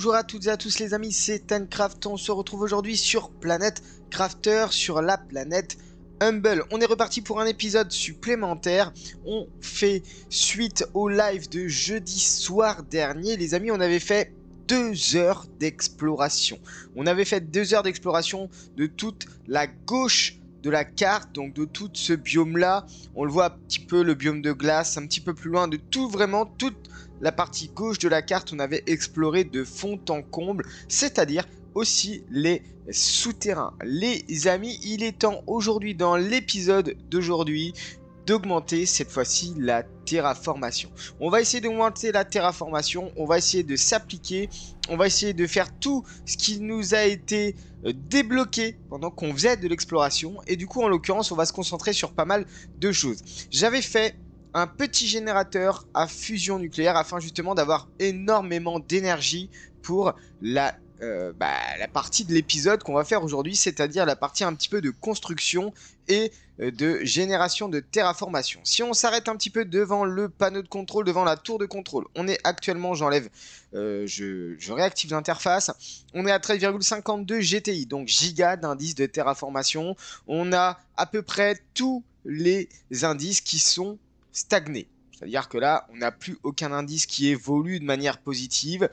Bonjour à toutes et à tous les amis, c'est Tencraft. On se retrouve aujourd'hui sur Planète Crafter, sur la planète Humble. On est reparti pour un épisode supplémentaire. On fait suite au live de jeudi soir dernier. Les amis, on avait fait 2 heures d'exploration. On avait fait 2 heures d'exploration de toute la gauche de la carte, donc de tout ce biome là. On le voit un petit peu, le biome de glace, un petit peu plus loin de tout, vraiment toute la partie gauche de la carte. On avait exploré de fond en comble, c'est-à-dire aussi les souterrains. Les amis, il est temps aujourd'hui, dans l'épisode d'aujourd'hui, d'augmenter cette fois-ci la terraformation. On va essayer d'augmenter la terraformation, on va essayer de s'appliquer, on va essayer de faire tout ce qui nous a été débloqué pendant qu'on faisait de l'exploration. Et du coup, en l'occurrence, on va se concentrer sur pas mal de choses. J'avais fait un petit générateur à fusion nucléaire afin justement d'avoir énormément d'énergie pour la partie de l'épisode qu'on va faire aujourd'hui, c'est-à-dire la partie un petit peu de construction et de génération de terraformation. Si on s'arrête un petit peu devant le panneau de contrôle, devant la tour de contrôle, on est actuellement, j'enlève, je réactive l'interface, on est à 13,52 GTI, donc giga d'indices de terraformation. On a à peu près tous les indices qui sont stagnés. C'est-à-dire que là, on n'a plus aucun indice qui évolue de manière positive.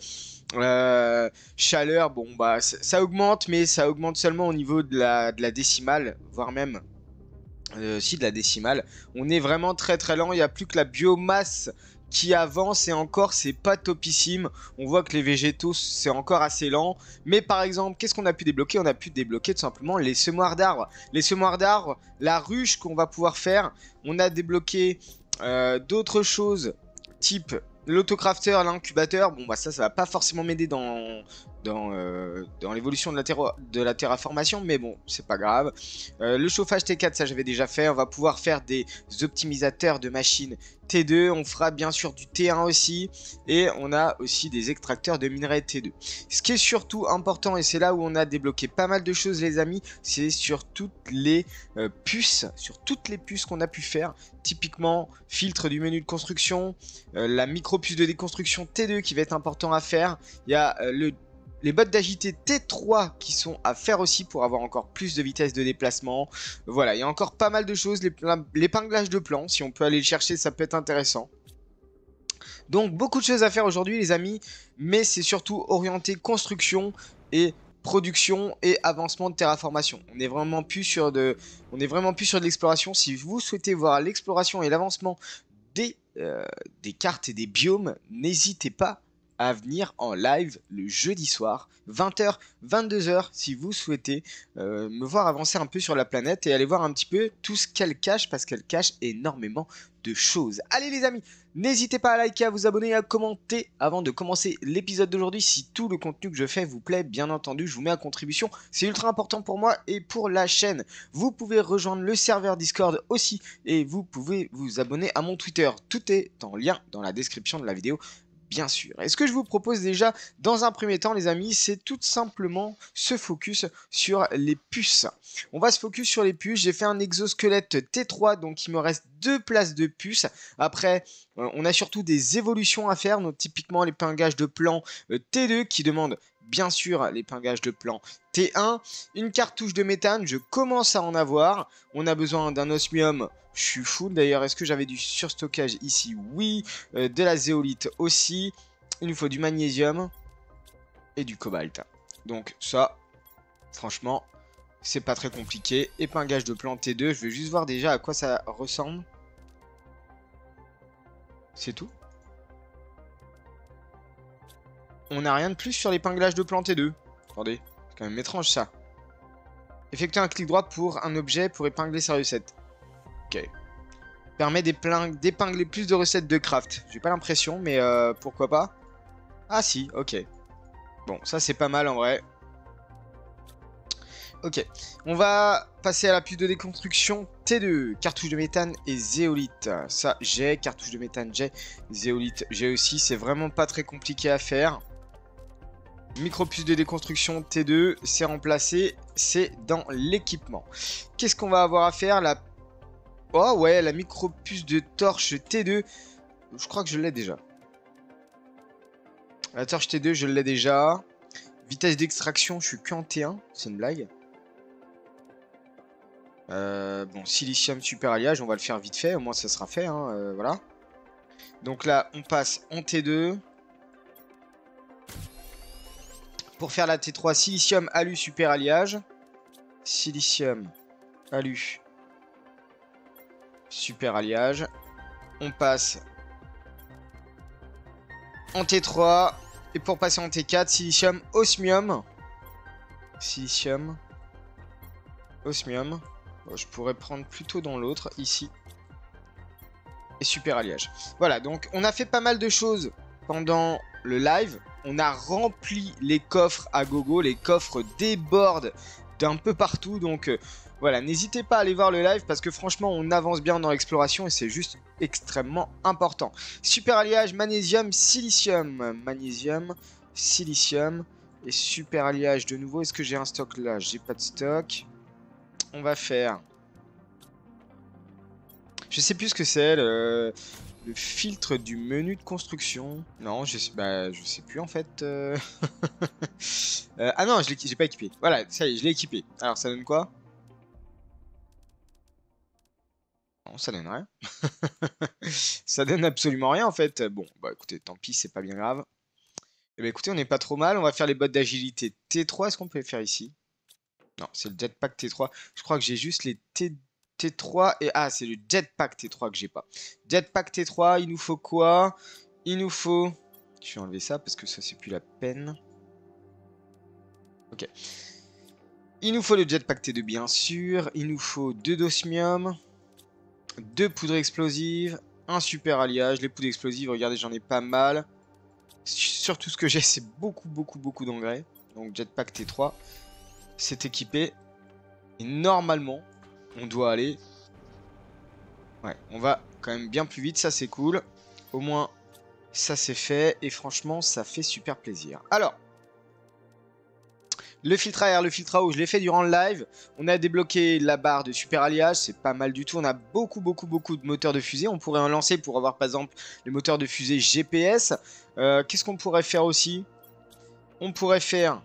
Chaleur, bon bah ça augmente, mais ça augmente seulement au niveau de la décimale, voire même de la décimale. On est vraiment très très lent, il n'y a plus que la biomasse qui avance et encore c'est pas topissime. On voit que les végétaux c'est encore assez lent, mais par exemple qu'est-ce qu'on a pu débloquer? On a pu débloquer tout simplement les semoirs d'arbres. Les semoirs d'arbres, la ruche qu'on va pouvoir faire. On a débloqué d'autres choses type l'autocrafter, l'incubateur. Bon bah ça va pas forcément m'aider dans l'évolution de la terraformation, mais bon c'est pas grave. Le chauffage T4, ça j'avais déjà fait. On va pouvoir faire des optimisateurs de machines T2, on fera bien sûr du T1 aussi, et on a aussi des extracteurs de minerais T2. Ce qui est surtout important, et c'est là où on a débloqué pas mal de choses les amis, c'est sur toutes les puces, qu'on a pu faire. Typiquement filtre du menu de construction, la micro puce de déconstruction T2 qui va être important à faire. Il y a les bottes d'agilité T3 qui sont à faire aussi pour avoir encore plus de vitesse de déplacement. Voilà, il y a encore pas mal de choses. L'épinglage de plans, si on peut aller le chercher, ça peut être intéressant. Donc beaucoup de choses à faire aujourd'hui les amis, mais c'est surtout orienté construction et production et avancement de terraformation. On n'est vraiment plus sur de l'exploration. Si vous souhaitez voir l'exploration et l'avancement des cartes et des biomes, n'hésitez pas à venir en live le jeudi soir, 20h, 22h, si vous souhaitez me voir avancer un peu sur la planète et aller voir un petit peu tout ce qu'elle cache, parce qu'elle cache énormément de choses. Allez les amis, n'hésitez pas à liker, à vous abonner et à commenter avant de commencer l'épisode d'aujourd'hui. Si tout le contenu que je fais vous plaît, bien entendu, je vous mets à contribution. C'est ultra important pour moi et pour la chaîne. Vous pouvez rejoindre le serveur Discord aussi et vous pouvez vous abonner à mon Twitter. Tout est en lien dans la description de la vidéo. Bien sûr. Et ce que je vous propose déjà dans un premier temps les amis, c'est tout simplement se focus sur les puces. On va se focus sur les puces. J'ai fait un exosquelette T3, donc il me reste 2 places de puces. Après, on a surtout des évolutions à faire, donc typiquement l'épingage de plan T2 qui demande bien sûr l'épingage de plan T1. Une cartouche de méthane, je commence à en avoir. On a besoin d'un osmium. Je suis full d'ailleurs, est-ce que j'avais du surstockage ici? Oui, de la zéolite aussi. Il nous faut du magnésium et du cobalt. Donc ça, franchement, c'est pas très compliqué. Épingage de plan T2, je vais juste voir déjà à quoi ça ressemble. C'est tout. On n'a rien de plus sur l'épinglage de plan T2. Attendez, c'est quand même étrange ça. Effectuer un clic droit pour un objet pour épingler sa recette. Ok. Permet d'épingler plus de recettes de craft. J'ai pas l'impression, mais pourquoi pas. Ah si, ok. Bon, ça c'est pas mal en vrai. Ok, on va passer à la puce de déconstruction T2, cartouche de méthane et zéolite. Ça j'ai, cartouche de méthane j'ai, zéolite j'ai aussi, c'est vraiment pas très compliqué à faire. Micro-puce de déconstruction T2, c'est remplacé, c'est dans l'équipement. Qu'est-ce qu'on va avoir à faire? Oh ouais, la micro-puce de torche T2, je crois que je l'ai déjà. La torche T2, je l'ai déjà. Vitesse d'extraction, je suis qu'en T1. C'est une blague. Bon, silicium super alliage, on va le faire vite fait. Au moins, ça sera fait. Hein, voilà. Donc là, on passe en T2. Pour faire la T3, silicium alu super alliage. Silicium alu super alliage. On passe en T3. Et pour passer en T4, silicium osmium. Silicium osmium. Bon, je pourrais prendre plutôt dans l'autre, ici. Et super alliage. Voilà, donc on a fait pas mal de choses pendant le live. On a rempli les coffres à gogo. Les coffres débordent d'un peu partout. Donc voilà, n'hésitez pas à aller voir le live parce que franchement, on avance bien dans l'exploration et c'est juste extrêmement important. Super alliage, magnésium, silicium. Magnésium, silicium et super alliage de nouveau. Est-ce que j'ai un stock là? J'ai pas de stock. On va faire... Je sais plus ce que c'est, le filtre du menu de construction. Non, je sais plus en fait. Ah non, j'ai pas équipé. Voilà, ça y est, je l'ai équipé. Alors, ça donne quoi? Non, ça donne rien. Ça donne absolument rien en fait. Bon, bah écoutez, tant pis, c'est pas bien grave. Eh bien écoutez, on n'est pas trop mal. On va faire les bottes d'agilité T3. Est-ce qu'on peut les faire ici? Non, c'est le jetpack T3. Je crois que j'ai juste les T3 et... Ah, c'est le jetpack T3 que j'ai pas. Jetpack T3, il nous faut quoi? Il nous faut... Je vais enlever ça parce que ça, c'est plus la peine. Ok. Il nous faut le jetpack T2, bien sûr. Il nous faut 2 d'osmium, 2 poudres explosives, un super alliage. Les poudres explosives, regardez, j'en ai pas mal. Surtout ce que j'ai, c'est beaucoup d'engrais. Donc jetpack T3, c'est équipé. Et normalement, on doit aller... Ouais, on va quand même bien plus vite, ça c'est cool. Au moins, ça c'est fait. Et franchement, ça fait super plaisir. Alors, le filtre à air, le filtre à eau, je l'ai fait durant le live. On a débloqué la barre de super alliage, c'est pas mal du tout. On a beaucoup de moteurs de fusée. On pourrait en lancer pour avoir par exemple les moteurs de fusée GPS. Qu'est-ce qu'on pourrait faire aussi? On pourrait faire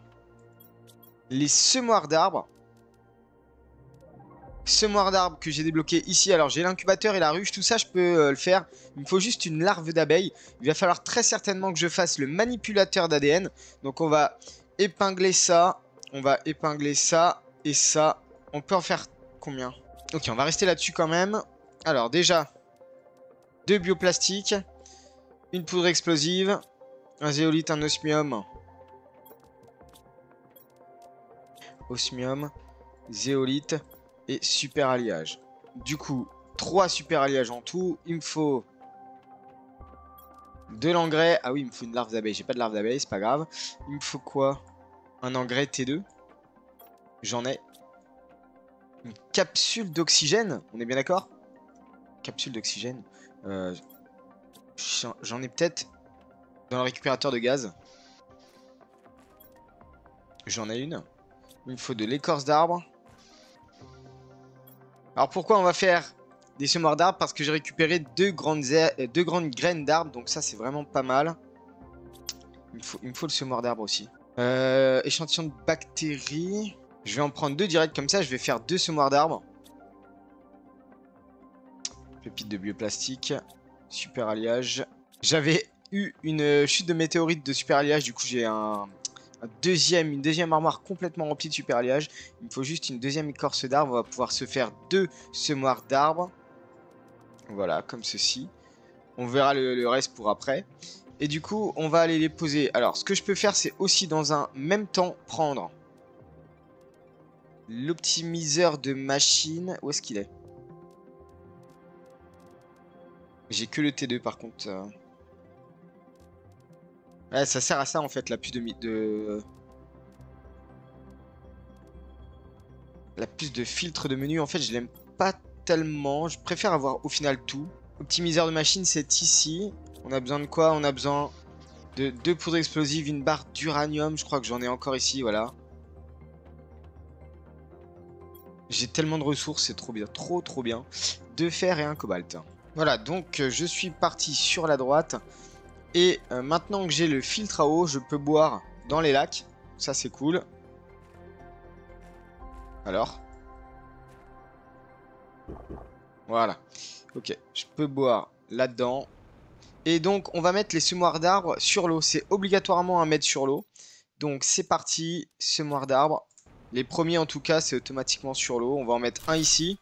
les semoirs d'arbres. Semoir d'arbres que j'ai débloqué ici. Alors j'ai l'incubateur et la ruche, tout ça je peux le faire. Il me faut juste une larve d'abeille. Il va falloir très certainement que je fasse le manipulateur d'ADN. Donc on va épingler ça. On va épingler ça et ça. On peut en faire combien? Ok, on va rester là-dessus quand même. Alors déjà, 2 bioplastiques, une poudre explosive, un zéolite, un osmium. Osmium, zéolite et super alliage. Du coup, 3 super alliages en tout. Il me faut de l'engrais. Ah oui, il me faut une larve d'abeille. J'ai pas de larve d'abeille, c'est pas grave. Il me faut quoi? Un engrais T2. J'en ai. Une capsule d'oxygène. On est bien d'accord? Capsule d'oxygène. J'en ai peut-être dans le récupérateur de gaz. J'en ai une. Il me faut de l'écorce d'arbre. Alors pourquoi on va faire des semoirs d'arbres? Parce que j'ai récupéré deux grandes graines d'arbres. Donc ça c'est vraiment pas mal. Il me faut le semoir d'arbres aussi. Échantillon de bactéries. Je vais en prendre 2 direct comme ça. Je vais faire 2 semoirs d'arbres. Pépite de bioplastique. Super alliage. J'avais eu une chute de météorite de super alliage. Du coup j'ai une deuxième armoire complètement remplie de super alliage. Il me faut juste une deuxième écorce d'arbre. On va pouvoir se faire 2 semoirs d'arbres. Voilà, comme ceci. On verra le reste pour après. Et du coup, on va aller les poser. Alors, ce que je peux faire, c'est aussi dans un même temps prendre l'optimiseur de machine. Où est-ce qu'il est? J'ai que le T2 par contre. Ouais, ça sert à ça en fait, la puce la puce de filtre de menu. En fait, je l'aime pas tellement. Je préfère avoir au final tout. Optimiseur de machine, c'est ici. On a besoin de quoi? On a besoin de 2 poudres explosives, une barre d'uranium. Je crois que j'en ai encore ici, voilà. J'ai tellement de ressources, c'est trop bien. Trop bien. 2 fer et un cobalt. Voilà, donc je suis parti sur la droite Et maintenant que j'ai le filtre à eau, je peux boire dans les lacs. Ça, c'est cool. Alors. Voilà. Ok, je peux boire là-dedans. Et donc, on va mettre les semoirs d'arbres sur l'eau. C'est obligatoirement à mettre sur l'eau. Donc, c'est parti. Semoirs d'arbres. Les premiers, en tout cas, c'est automatiquement sur l'eau. On va en mettre un ici.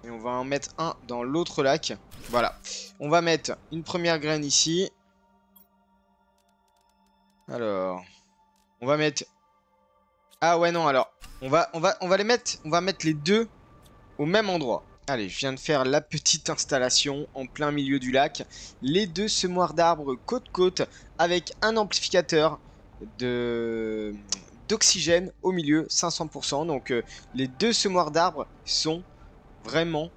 Et on va en mettre un dans l'autre lac. Voilà. On va mettre une première graine ici. Alors. On va mettre... Ah ouais, non, alors. On va les mettre... On va mettre les deux au même endroit. Allez, je viens de faire la petite installation en plein milieu du lac. Les deux semoirs d'arbres côte-côte avec un amplificateur d'oxygène au milieu, 500%. Donc les deux semoirs d'arbres sont vraiment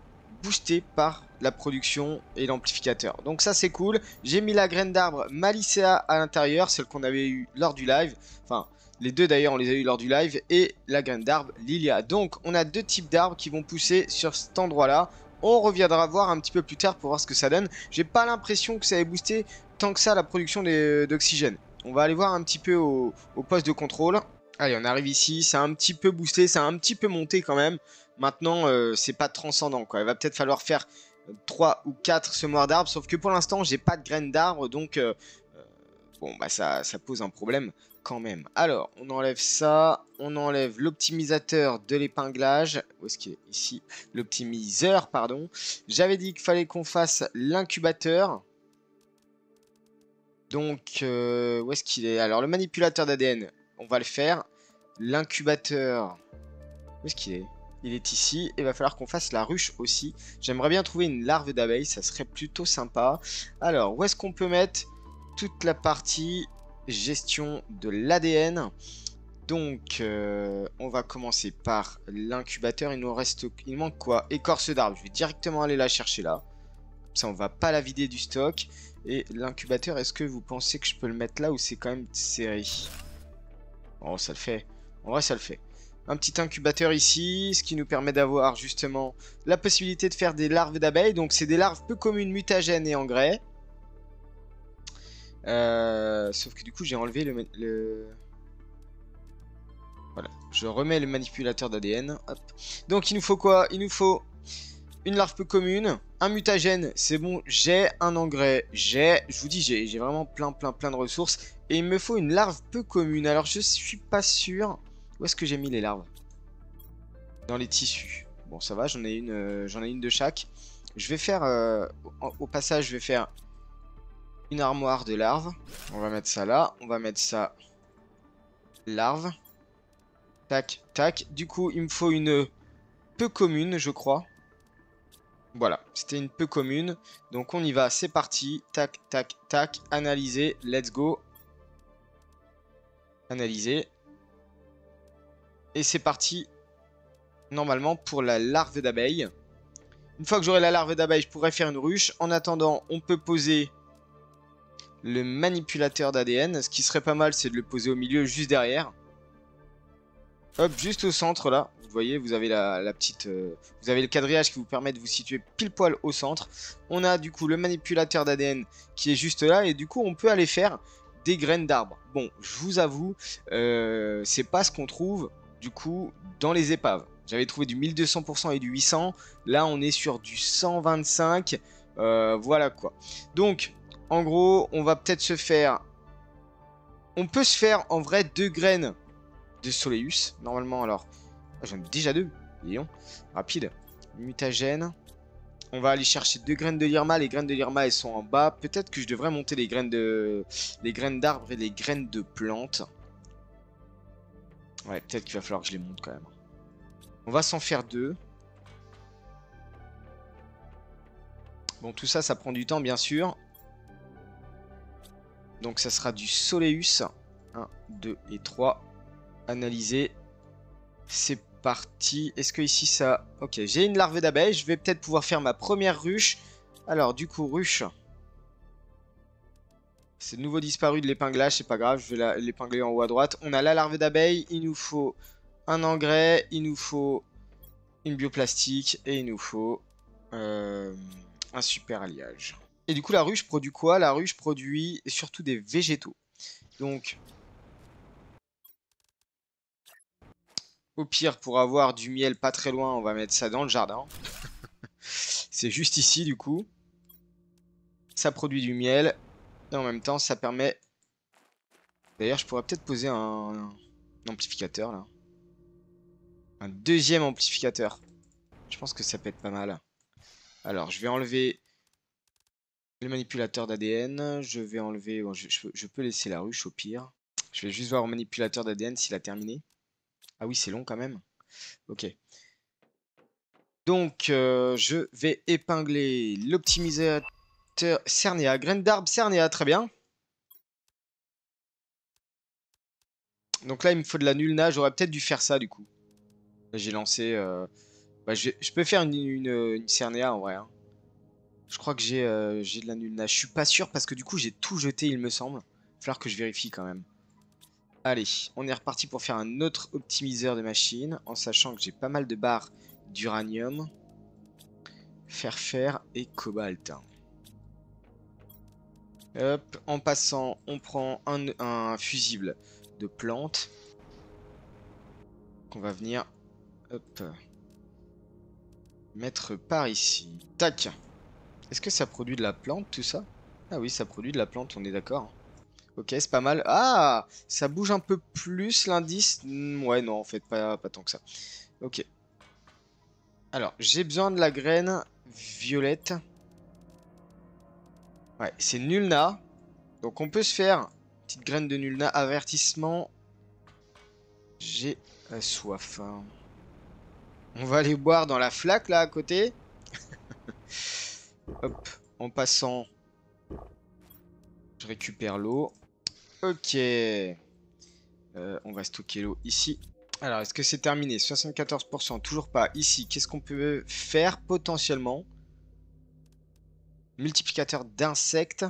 boostés par la production et l'amplificateur. Donc ça c'est cool. J'ai mis la graine d'arbre Malicea à l'intérieur, celle qu'on avait eu lors du live. Enfin, les deux d'ailleurs on les a eu lors du live. Et la graine d'arbre Lilia. Donc on a deux types d'arbres qui vont pousser sur cet endroit là. On reviendra voir un petit peu plus tard pour voir ce que ça donne. J'ai pas l'impression que ça ait boosté tant que ça la production d'oxygène. On va aller voir un petit peu au poste de contrôle. Allez, on arrive ici, ça a un petit peu boosté, ça a un petit peu monté quand même. Maintenant, c'est pas transcendant, quoi. Il va peut-être falloir faire 3 ou 4 semoirs d'arbres, sauf que pour l'instant, j'ai pas de graines d'arbres, donc bon, bah ça pose un problème quand même. Alors, on enlève ça, on enlève l'optimisateur de l'épinglage. Où est-ce qu'il est? Ici, l'optimiseur, pardon. J'avais dit qu'il fallait qu'on fasse l'incubateur. Donc, où est-ce qu'il est? Alors, le manipulateur d'ADN, on va le faire. L'incubateur, où est-ce qu'il est? Il est ici. Il va falloir qu'on fasse la ruche aussi. J'aimerais bien trouver une larve d'abeille, ça serait plutôt sympa. Alors, où est-ce qu'on peut mettre toute la partie gestion de l'ADN? Donc, on va commencer par l'incubateur. Il nous manque quoi? Écorce d'arbre. Je vais directement aller la chercher là. Ça, on va pas la vider du stock. Et l'incubateur, est-ce que vous pensez que je peux le mettre là ou c'est quand même serré? Oh, ça le fait. En vrai, ça le fait. Un petit incubateur ici, ce qui nous permet d'avoir justement la possibilité de faire des larves d'abeilles. Donc, c'est des larves peu communes, mutagènes et engrais. Sauf que du coup, j'ai enlevé Voilà, je remets le manipulateur d'ADN. Donc, il nous faut quoi? Il nous faut une larve peu commune, un mutagène, c'est bon, j'ai un engrais, je vous dis, j'ai vraiment plein de ressources. Et il me faut une larve peu commune. Alors, je suis pas sûr. Où est-ce que j'ai mis les larves? Dans les tissus. Bon, ça va, j'en ai une de chaque. Je vais faire, au passage, je vais faire une armoire de larves. On va mettre ça là, on va mettre ça larve. Tac, tac. Du coup, il me faut une peu commune, je crois. Voilà, c'était une peu commune. Donc on y va, c'est parti. Tac, tac, tac. Analyser, let's go. Analyser. Et c'est parti. Normalement pour la larve d'abeille. Une fois que j'aurai la larve d'abeille, je pourrai faire une ruche. En attendant, on peut poser le manipulateur d'ADN. Ce qui serait pas mal, c'est de le poser au milieu, juste derrière. Hop, juste au centre là. Vous voyez, vous avez la petite... vous avez le quadrillage qui vous permet de vous situer pile poil au centre. On a du coup le manipulateur d'ADN qui est juste là. Et du coup, on peut aller faire des graines d'arbres. Bon, je vous avoue, c'est pas ce qu'on trouve du coup dans les épaves. J'avais trouvé du 1200% et du 800. Là, on est sur du 125. Voilà quoi. Donc, en gros, on va peut-être se faire... On peut se faire en vrai 2 graines de Soleus. Normalement, alors... J'en ai déjà 2. Voyons. Rapide. Mutagène. On va aller chercher 2 graines de lirma. Les graines de lirma, elles sont en bas. Peut-être que je devrais monter les graines d'arbres et les graines de plantes. Ouais, peut-être qu'il va falloir que je les monte quand même. On va s'en faire 2. Bon, tout ça, ça prend du temps, bien sûr. Donc, ça sera du Soleus. 1, 2 et 3. Analyser. C'est parti. Est-ce que ici ça... Ok, j'ai une larve d'abeille. Je vais peut-être pouvoir faire ma première ruche. Alors, du coup, ruche. C'est de nouveau disparu de l'épinglage. C'est pas grave, je vais l'épingler en haut à droite. On a la larve d'abeille. Il nous faut un engrais. Il nous faut une bioplastique. Et il nous faut un super alliage. Et du coup, la ruche produit quoi? La ruche produit surtout des végétaux. Donc, au pire, pour avoir du miel pas très loin, on va mettre ça dans le jardin. C'est juste ici, du coup. Ça produit du miel. Et en même temps, ça permet... D'ailleurs, je pourrais peut-être poser un amplificateur, là. Un deuxième amplificateur. Je pense que ça peut être pas mal. Alors, je vais enlever le manipulateur d'ADN. Je vais enlever... Bon, je peux laisser la ruche, au pire. Je vais juste voir au manipulateur d'ADN s'il a terminé. Ah oui, c'est long quand même. Ok. Donc, je vais épingler l'optimisateur Cernea. Graine d'arbre Cernea, très bien. Donc là, il me faut de la Nulna. J'aurais peut-être dû faire ça, du coup. J'ai lancé... Bah, je peux faire une Cernea, en vrai. Hein. Je crois que j'ai de la Nulna. Je suis pas sûr, parce que du coup, j'ai tout jeté, il me semble. Il va falloir que je vérifie, quand même. Allez, on est reparti pour faire un autre optimiseur de machine. En sachant que j'ai pas mal de barres d'uranium. Fer et cobalt. Hop, en passant, on prend un fusible de plantes. Qu'on va venir, hop, mettre par ici. Tac. Est-ce que ça produit de la plante, tout ça? Ah oui, ça produit de la plante, on est d'accord. Ok, c'est pas mal. Ah, ça bouge un peu plus l'indice. Ouais, non, en fait, pas tant que ça. Ok. Alors, j'ai besoin de la graine violette. Ouais, c'est Nulna. Donc on peut se faire une petite graine de Nulna. Avertissement. J'ai soif. On va aller boire dans la flaque là à côté. Hop, en passant, je récupère l'eau. Ok. On va stocker l'eau ici. Alors, est-ce que c'est terminé? 74%, toujours pas. Ici, qu'est-ce qu'on peut faire potentiellement? Multiplicateur d'insectes.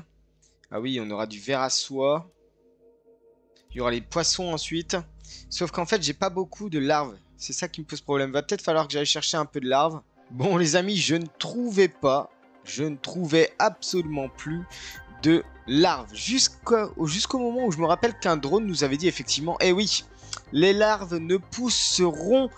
Ah oui, on aura du ver à soie. Il y aura les poissons ensuite. Sauf qu'en fait, j'ai pas beaucoup de larves. C'est ça qui me pose problème. Va peut-être falloir que j'aille chercher un peu de larves. Bon, les amis, je ne trouvais absolument plus de larves. Jusqu'au moment où je me rappelle qu'un drone nous avait dit effectivement, eh oui, les larves ne pousseront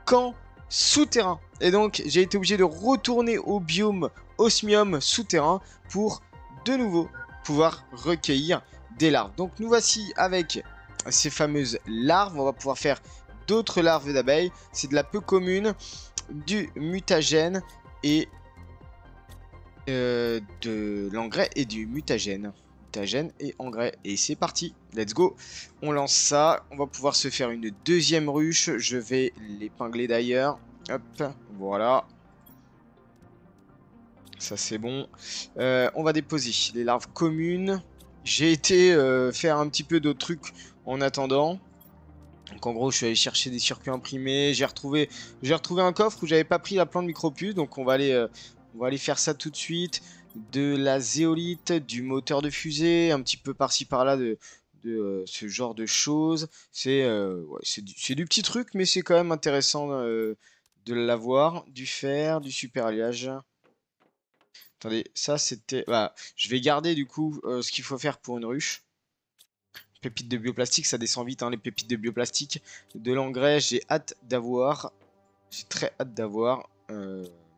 qu'en souterrain. Et donc, j'ai été obligé de retourner au biome osmium souterrain pour de nouveau pouvoir recueillir des larves. Donc, nous voici avec ces fameuses larves. On va pouvoir faire d'autres larves d'abeilles. C'est de la peu commune, du mutagène et de l'engrais et du mutagène. Mutagène et engrais. Et c'est parti, let's go. On lance ça. On va pouvoir se faire une deuxième ruche. Je vais l'épingler d'ailleurs. Hop, voilà. Ça c'est bon. On va déposer les larves communes. J'ai été faire un petit peu d'autres trucs en attendant. Donc en gros, je suis allé chercher des circuits imprimés. J'ai retrouvé un coffre où j'avais pas pris la plante micropuce. Donc on va aller faire ça tout de suite. De la zéolite, du moteur de fusée, un petit peu par-ci par-là de ce genre de choses. Ouais, c'est du petit truc, mais c'est quand même intéressant de l'avoir. Du fer, du super alliage. Attendez, ça c'était... Bah, je vais garder du coup ce qu'il faut faire pour une ruche. Pépites de bioplastique, ça descend vite, hein, les pépites de bioplastique. De l'engrais, j'ai hâte d'avoir. J'ai très hâte d'avoir.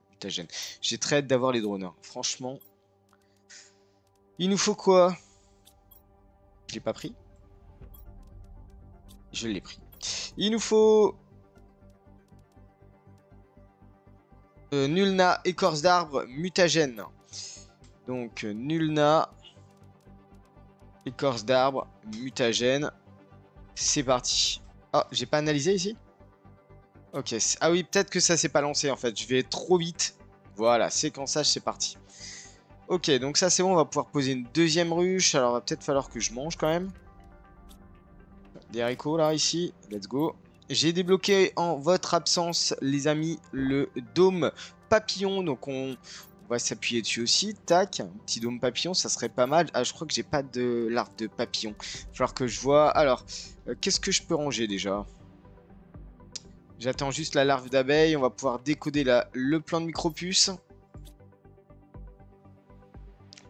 Mutagène. J'ai très hâte d'avoir les drones. Hein. Franchement. Il nous faut quoi? Je l'ai pas pris. Je l'ai pris. Il nous faut. Nulna, écorce d'arbre, mutagène. Donc, Nulna, écorce d'arbre, mutagène. C'est parti. Ah, j'ai pas analysé ici? Ok. Ah oui, peut-être que ça s'est pas lancé en fait. Je vais trop vite. Voilà, séquençage, c'est parti. Ok, donc ça c'est bon. On va pouvoir poser une deuxième ruche. Alors, il va peut-être falloir que je mange quand même. Des haricots là, ici. Let's go. J'ai débloqué en votre absence, les amis, le dôme papillon. Donc, on va s'appuyer dessus aussi. Tac, un petit dôme papillon, ça serait pas mal. Ah, je crois que j'ai pas de larve de papillon. Il va falloir que je vois. Alors, qu'est-ce que je peux ranger déjà? J'attends juste la larve d'abeille. On va pouvoir décoder le plan de micropuce.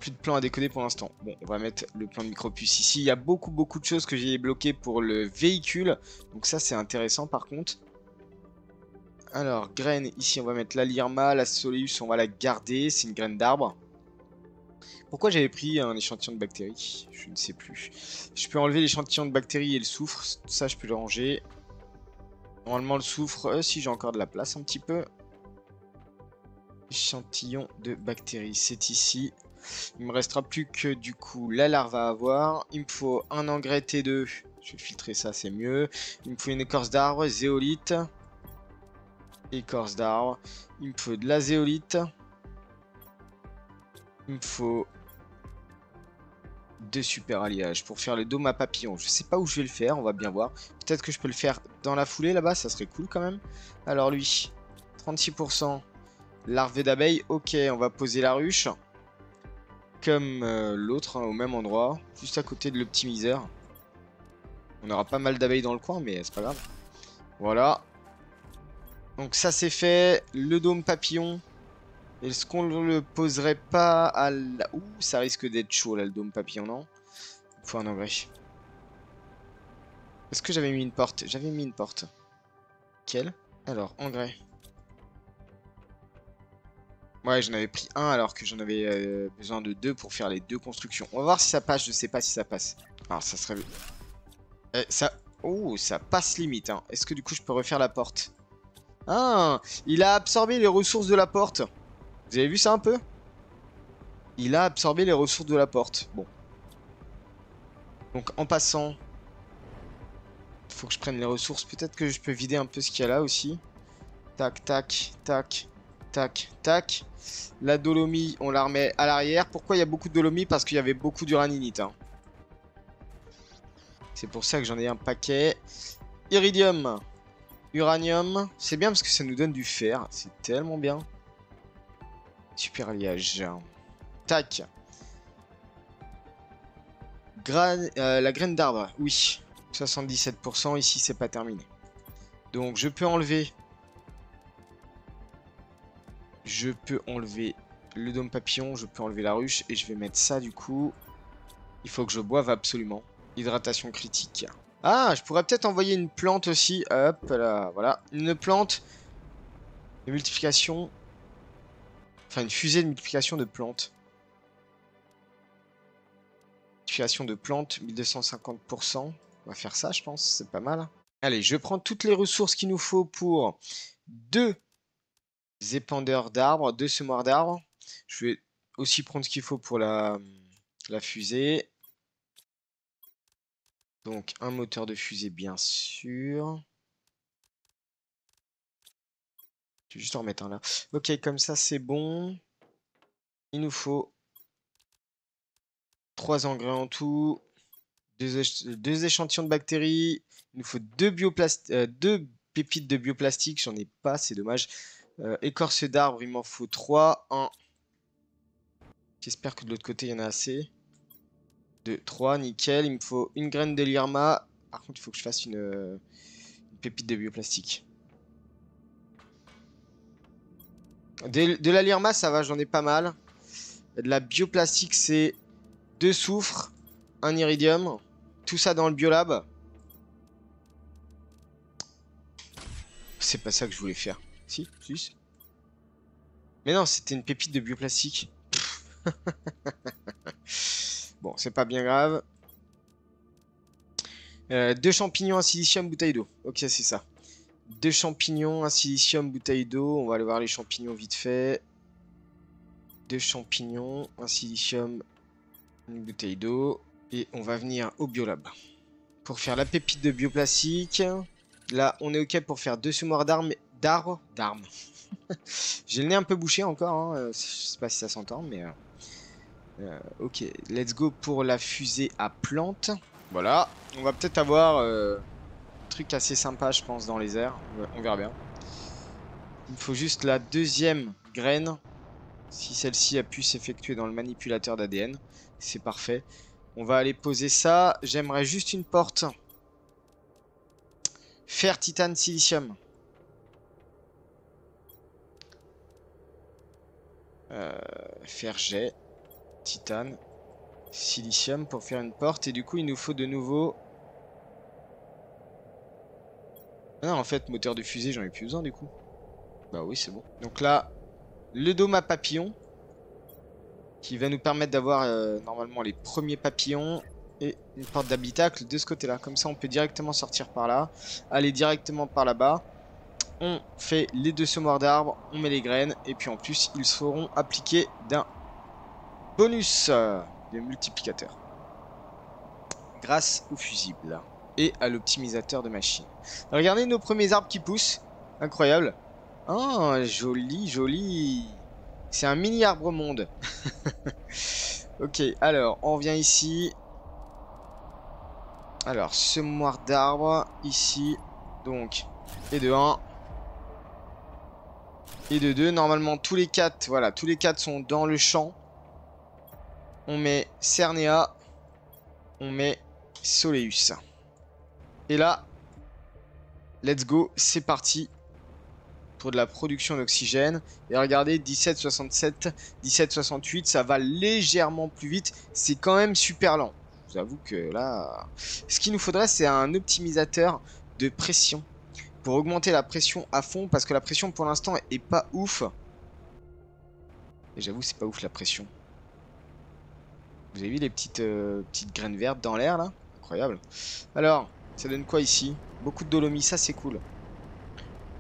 Plus de plans à décoder pour l'instant. Bon, on va mettre le plan de micropuce ici. Il y a beaucoup de choses que j'ai débloquées pour le véhicule. Donc ça, c'est intéressant par contre. Alors, graine, ici, on va mettre la Lirma. La Soleus, on va la garder. C'est une graine d'arbre. Pourquoi j'avais pris un échantillon de bactéries? Je ne sais plus. Je peux enlever l'échantillon de bactéries et le soufre. Ça, je peux le ranger. Normalement, le soufre, si j'ai encore de la place un petit peu. Échantillon de bactéries, c'est ici. Il me restera plus que du coup la larve à avoir. Il me faut un engrais T2. Je vais filtrer ça, c'est mieux. Il me faut une écorce d'arbre, zéolite. Écorce d'arbre. Il me faut de la zéolite. Il me faut 2 super alliages pour faire le dôme à papillon. Je sais pas où je vais le faire, on va bien voir. Peut-être que je peux le faire dans la foulée là-bas, ça serait cool quand même. Alors lui, 36%. Larve d'abeille, ok, on va poser la ruche. Comme l'autre, hein, au même endroit, juste à côté de l'optimiseur. On aura pas mal d'abeilles dans le coin, mais c'est pas grave. Voilà. Donc ça c'est fait. Le dôme papillon. Est-ce qu'on le poserait pas à la... Ouh, ça risque d'être chaud là, le dôme papillon, non? Il faut un engrais. Est-ce que j'avais mis une porte? J'avais mis une porte. Quelle? Alors, engrais. Ouais, j'en avais pris un alors que j'en avais besoin de 2 pour faire les 2 constructions. On va voir si ça passe, je sais pas si ça passe. Alors, ça serait... ça... Oh, ça passe limite, hein. Est-ce que du coup je peux refaire la porte? Ah, il a absorbé les ressources de la porte. Vous avez vu ça un peu? Il a absorbé les ressources de la porte. Bon. Donc en passant, il faut que je prenne les ressources. Peut-être que je peux vider un peu ce qu'il y a là aussi. Tac, tac, tac, tac, tac. La dolomie, on la remet à l'arrière. Pourquoi il y a beaucoup de dolomie? Parce qu'il y avait beaucoup d'uraninite, hein. C'est pour ça que j'en ai un paquet. Iridium. Uranium. C'est bien parce que ça nous donne du fer. C'est tellement bien. Super alliage. Tac. La graine d'arbre. Oui. 77%. Ici, c'est pas terminé. Donc, je peux enlever... le dôme papillon. Je peux enlever la ruche. Et je vais mettre ça, du coup. Il faut que je boive absolument. Hydratation critique. Ah, je pourrais peut-être envoyer une plante aussi. Hop là, voilà. Une plante de multiplication. Enfin, une fusée de multiplication de plantes. Multiplication de plantes, 1250%. On va faire ça, je pense. C'est pas mal. Allez, je prends toutes les ressources qu'il nous faut pour 2 épandeurs d'arbres, 2 semoirs d'arbres. Je vais aussi prendre ce qu'il faut pour la fusée. Donc, un moteur de fusée, bien sûr. Je vais juste en remettre un là. Ok, comme ça, c'est bon. Il nous faut 3 engrais en tout. 2 échantillons de bactéries. Il nous faut 2 pépites de bioplastique. J'en ai pas, c'est dommage. Écorce d'arbre, il m'en faut 3. 1. J'espère que de l'autre côté, il y en a assez. 2, 3, nickel. Il me faut une graine de lirma. Par contre, il faut que je fasse une pépite de bioplastique. De la lirma, ça va, j'en ai pas mal. De la bioplastique, c'est 2 soufre, 1 iridium. Tout ça dans le biolab. C'est pas ça que je voulais faire. Si. Mais non, c'était une pépite de bioplastique. Bon, c'est pas bien grave. 2 champignons, un silicium, bouteille d'eau. Ok, c'est ça. 2 champignons, un silicium, bouteille d'eau. On va aller voir les champignons vite fait. 2 champignons, un silicium, une bouteille d'eau. Et on va venir au biolab. Pour faire la pépite de bioplastique. Là, on est ok pour faire 2 semoirs d'arbres. J'ai le nez un peu bouché encore. Hein. Je sais pas si ça s'entend, mais... ok, let's go pour la fusée à plantes. Voilà, on va peut-être avoir un truc assez sympa, je pense, dans les airs. On verra bien. Il me faut juste la deuxième graine. Si celle-ci a pu s'effectuer dans le manipulateur d'ADN, c'est parfait. On va aller poser ça. J'aimerais juste une porte. Fer, titane, silicium. Fer jet. Titane. Silicium pour faire une porte. Et du coup, il nous faut de nouveau... Ah non, en fait, moteur de fusée, j'en ai plus besoin du coup. Bah oui, c'est bon. Donc là, le dôme à papillons. Qui va nous permettre d'avoir normalement les premiers papillons. Et une porte d'habitacle de ce côté-là. Comme ça, on peut directement sortir par là. Aller directement par là-bas. On fait les 2 semoirs d'arbres. On met les graines. Et puis en plus, ils seront appliqués d'un bonus de multiplicateur. Grâce au fusible. Et à l'optimisateur de machine. Regardez nos premiers arbres qui poussent. Incroyable. Oh, joli, joli. C'est un mini arbre monde. Ok, alors, on revient ici. Alors, semoir d'arbres, ici. Donc, et de 1. Et de 2. Normalement, tous les 4, voilà, tous les 4 sont dans le champ. On met Cernea. On met Soleus. Et là, let's go, c'est parti. Pour de la production d'oxygène. Et regardez, 17,67, 17,68, ça va légèrement plus vite. C'est quand même super lent. Je vous avoue que là... Ce qu'il nous faudrait, c'est un optimisateur de pression. Pour augmenter la pression à fond. Parce que la pression, pour l'instant, est pas ouf. Et j'avoue, c'est pas ouf la pression. Vous avez vu les petites graines vertes dans l'air, là? Incroyable. Alors, ça donne quoi ici? Beaucoup de dolomie, ça c'est cool.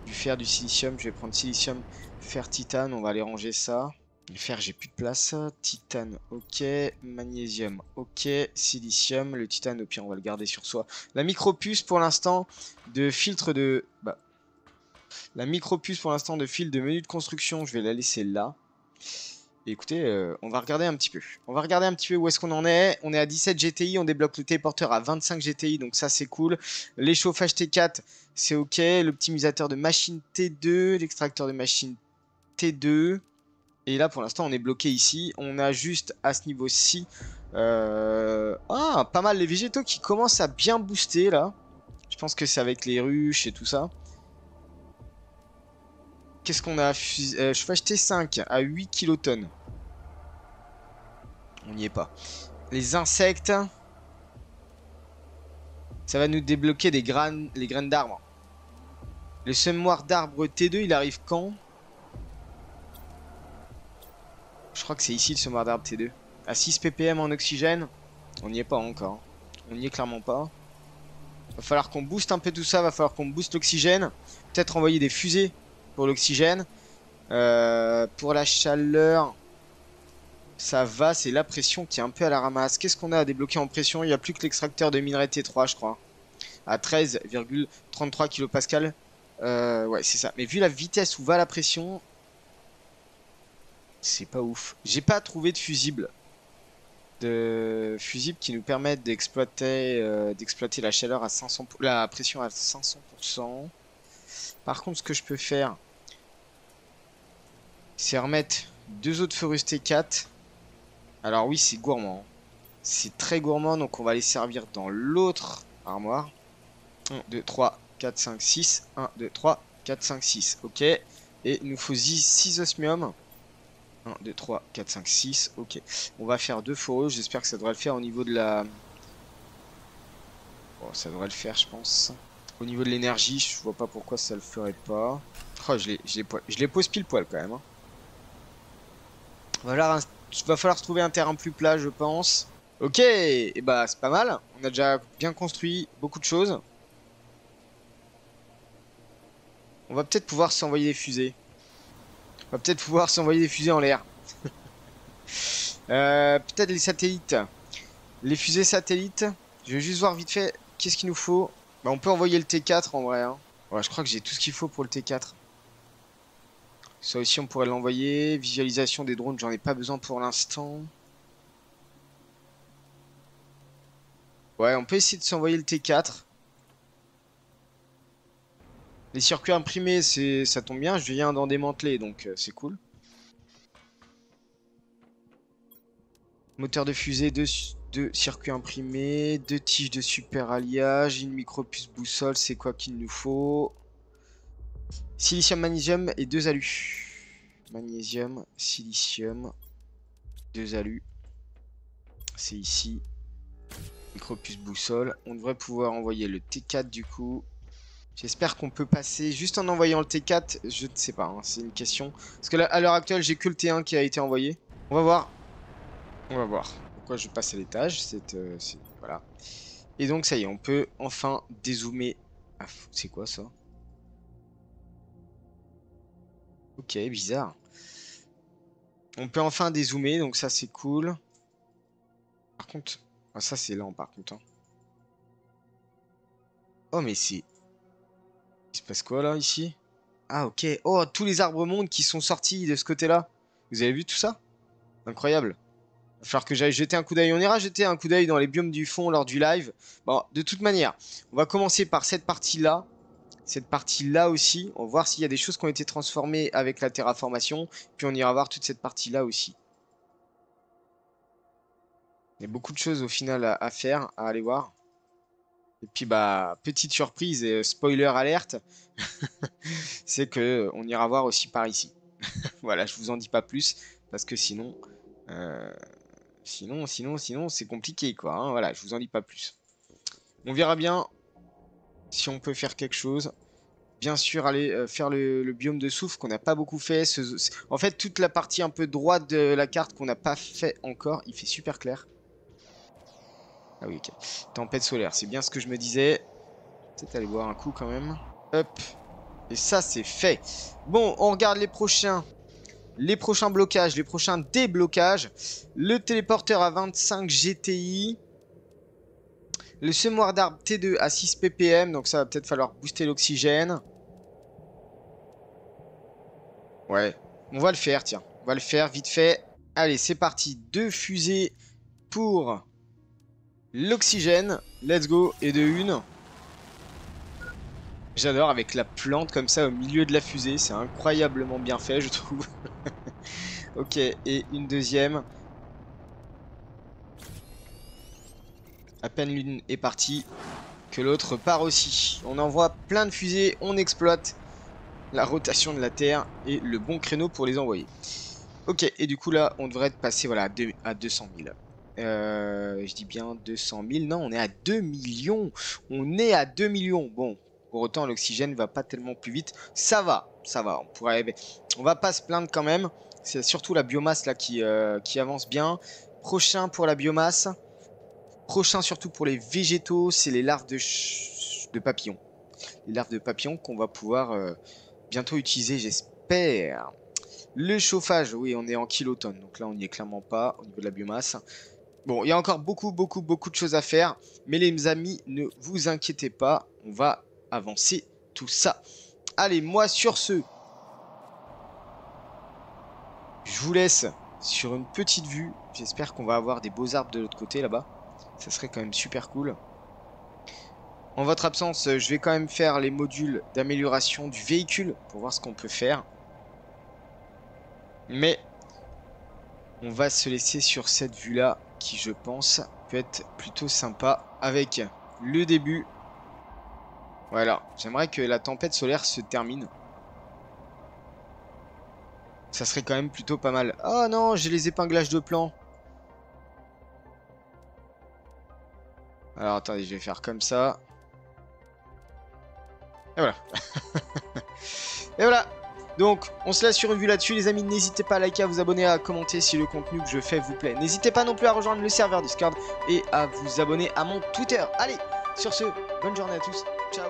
Du fer, du silicium, je vais prendre silicium, fer, titane, on va aller ranger ça. Le fer, j'ai plus de place. Titane, ok. Magnésium, ok. Silicium, le titane, au pire, on va le garder sur soi. La micropuce, pour l'instant, de filtre de... La micropuce, pour l'instant, de fil de menu de construction, je vais la laisser là. Et écoutez, on va regarder un petit peu. On va regarder un petit peu où est-ce qu'on en est. On est à 17 GTI, on débloque le téléporteur à 25 GTI, donc ça c'est cool. L'échauffage T4, c'est ok. L'optimisateur de machine T2, l'extracteur de machine T2. Et là pour l'instant on est bloqué ici. On a juste à ce niveau-ci pas mal les végétaux qui commencent à bien booster là. Je pense que c'est avec les ruches et tout ça. Qu'est-ce qu'on a? Chauffage T5 à 8 kilotonnes. On n'y est pas. Les insectes. Ça va nous débloquer les graines d'arbres. Le semoir d'arbre T2, il arrive quand? Je crois que c'est ici le semoir d'arbre T2. À 6 ppm en oxygène. On n'y est pas encore. On n'y est clairement pas. Va falloir qu'on booste un peu tout ça. Va falloir qu'on booste l'oxygène. Peut-être envoyer des fusées pour l'oxygène. Pour la chaleur, ça va. C'est la pression qui est un peu à la ramasse. Qu'est-ce qu'on a à débloquer en pression? Il n'y a plus que l'extracteur de minerai T3, je crois. À 13,33 kPa. Ouais, c'est ça. Mais vu la vitesse où va la pression, c'est pas ouf. J'ai pas trouvé de fusible. Qui nous permettent d'exploiter la chaleur à 500, la pression à 500%. Par contre, ce que je peux faire, c'est remettre 2 autres Forus T4. Alors oui, c'est gourmand. C'est très gourmand, donc on va les servir dans l'autre armoire. 1, 2, 3, 4, 5, 6. 1, 2, 3, 4, 5, 6. Ok. Et il nous faut 6 osmium. 1, 2, 3, 4, 5, 6. Ok. On va faire 2 foreux. J'espère que ça devrait le faire au niveau de la... Bon, ça devrait le faire, je pense. Au niveau de l'énergie, je vois pas pourquoi ça le ferait pas. Oh, je les pose pile poil quand même. Hein. Va falloir se trouver un terrain plus plat, je pense. Ok, et bah c'est pas mal. On a déjà bien construit beaucoup de choses. On va peut-être pouvoir s'envoyer des fusées. On va peut-être pouvoir s'envoyer des fusées en l'air. Peut-être les satellites. Les fusées satellites. Je vais juste voir vite fait qu'est-ce qu'il nous faut. Bah, on peut envoyer le T4 en vrai. Hein. Ouais, je crois que j'ai tout ce qu'il faut pour le T4. Ça aussi, on pourrait l'envoyer. Visualisation des drones, j'en ai pas besoin pour l'instant. Ouais, on peut essayer de s'envoyer le T4. Les circuits imprimés, ça tombe bien. Je viens d'en démanteler, donc c'est cool. Moteur de fusée, 2 circuits imprimés, 2 tiges de super alliage, une micropuce boussole, c'est quoi qu'il nous faut? Silicium, magnésium et 2 alus. Magnésium, silicium, 2 alus. C'est ici. Micropuce boussole. On devrait pouvoir envoyer le T4 du coup. J'espère qu'on peut passer juste en envoyant le T4. Je ne sais pas, hein, c'est une question. Parce que là, à l'heure actuelle, j'ai que le T1 qui a été envoyé. On va voir. On va voir. Pourquoi je passe à l'étage. Voilà. Et donc, ça y est, on peut enfin dézoomer. Ah, c'est quoi ça? Ok, bizarre. On peut enfin dézoomer, donc ça, c'est cool. Par contre... Ah, ça, c'est lent, par contre. Hein. Oh, mais c'est... Il se passe quoi, là, ici? Ah, ok. Oh, tous les arbres mondes qui sont sortis de ce côté-là. Vous avez vu tout ça? Incroyable. Il va falloir que j'aille jeter un coup d'œil. On ira jeter un coup d'œil dans les biomes du fond lors du live. Bon, de toute manière, on va commencer par cette partie-là. Cette partie-là aussi. On va voir s'il y a des choses qui ont été transformées avec la terraformation. Puis on ira voir toute cette partie-là aussi. Il y a beaucoup de choses au final à faire, à aller voir. Et puis bah, petite surprise et spoiler alerte, c'est que on ira voir aussi par ici. Voilà, je vous en dis pas plus parce que sinon, sinon c'est compliqué quoi. Hein, voilà, je vous en dis pas plus. On verra bien si on peut faire quelque chose. Bien sûr, aller faire le biome de souffle qu'on n'a pas beaucoup fait. En fait, toute la partie un peu droite de la carte qu'on n'a pas fait encore, il fait super clair. Ah oui, ok. Tempête solaire, c'est bien ce que je me disais. Peut-être aller boire un coup quand même. Hop. Et ça, c'est fait. Bon, on regarde les prochains. Les prochains blocages, les prochains déblocages. Le téléporteur à 25 GTI. Le semoir d'arbre T2 à 6 ppm. Donc ça va peut-être falloir booster l'oxygène. Ouais, on va le faire, tiens. On va le faire vite fait. Allez, c'est parti. 2 fusées pour l'oxygène. Let's go. Et de une. J'adore avec la plante comme ça au milieu de la fusée. C'est incroyablement bien fait, je trouve. Ok, et une deuxième. À peine l'une est partie, que l'autre part aussi. On envoie plein de fusées, on exploite la rotation de la Terre et le bon créneau pour les envoyer. Ok, et du coup là, on devrait être passé voilà, à 200 000. Je dis bien 200 000. Non, on est à 2 millions. On est à 2 millions. Bon, pour autant, l'oxygène va pas tellement plus vite. Ça va, ça va. On va pas se plaindre quand même. C'est surtout la biomasse là qui avance bien. Prochain pour la biomasse. Prochain surtout pour les végétaux, c'est les larves de papillons. Les larves de papillons qu'on va pouvoir bientôt utiliser, j'espère. Le chauffage, oui, on est en kilotonnes. Donc là, on n'y est clairement pas au niveau de la biomasse. Bon, il y a encore beaucoup de choses à faire. Mais les amis, ne vous inquiétez pas. On va avancer tout ça. Allez, moi, sur ce, je vous laisse sur une petite vue. J'espère qu'on va avoir des beaux arbres de l'autre côté, là-bas. Ça serait quand même super cool. En votre absence, je vais quand même faire les modules d'amélioration du véhicule pour voir ce qu'on peut faire. Mais on va se laisser sur cette vue-là qui, je pense, peut être plutôt sympa avec le début. Voilà, j'aimerais que la tempête solaire se termine. Ça serait quand même plutôt pas mal. Oh non, j'ai les épinglages de plan. Alors attendez, je vais faire comme ça. Et voilà. Et voilà. Donc, on se laisse sur une vue là-dessus, les amis. N'hésitez pas à liker, à vous abonner, à commenter si le contenu que je fais vous plaît. N'hésitez pas non plus à rejoindre le serveur Discord et à vous abonner à mon Twitter. Allez, sur ce, bonne journée à tous. Ciao.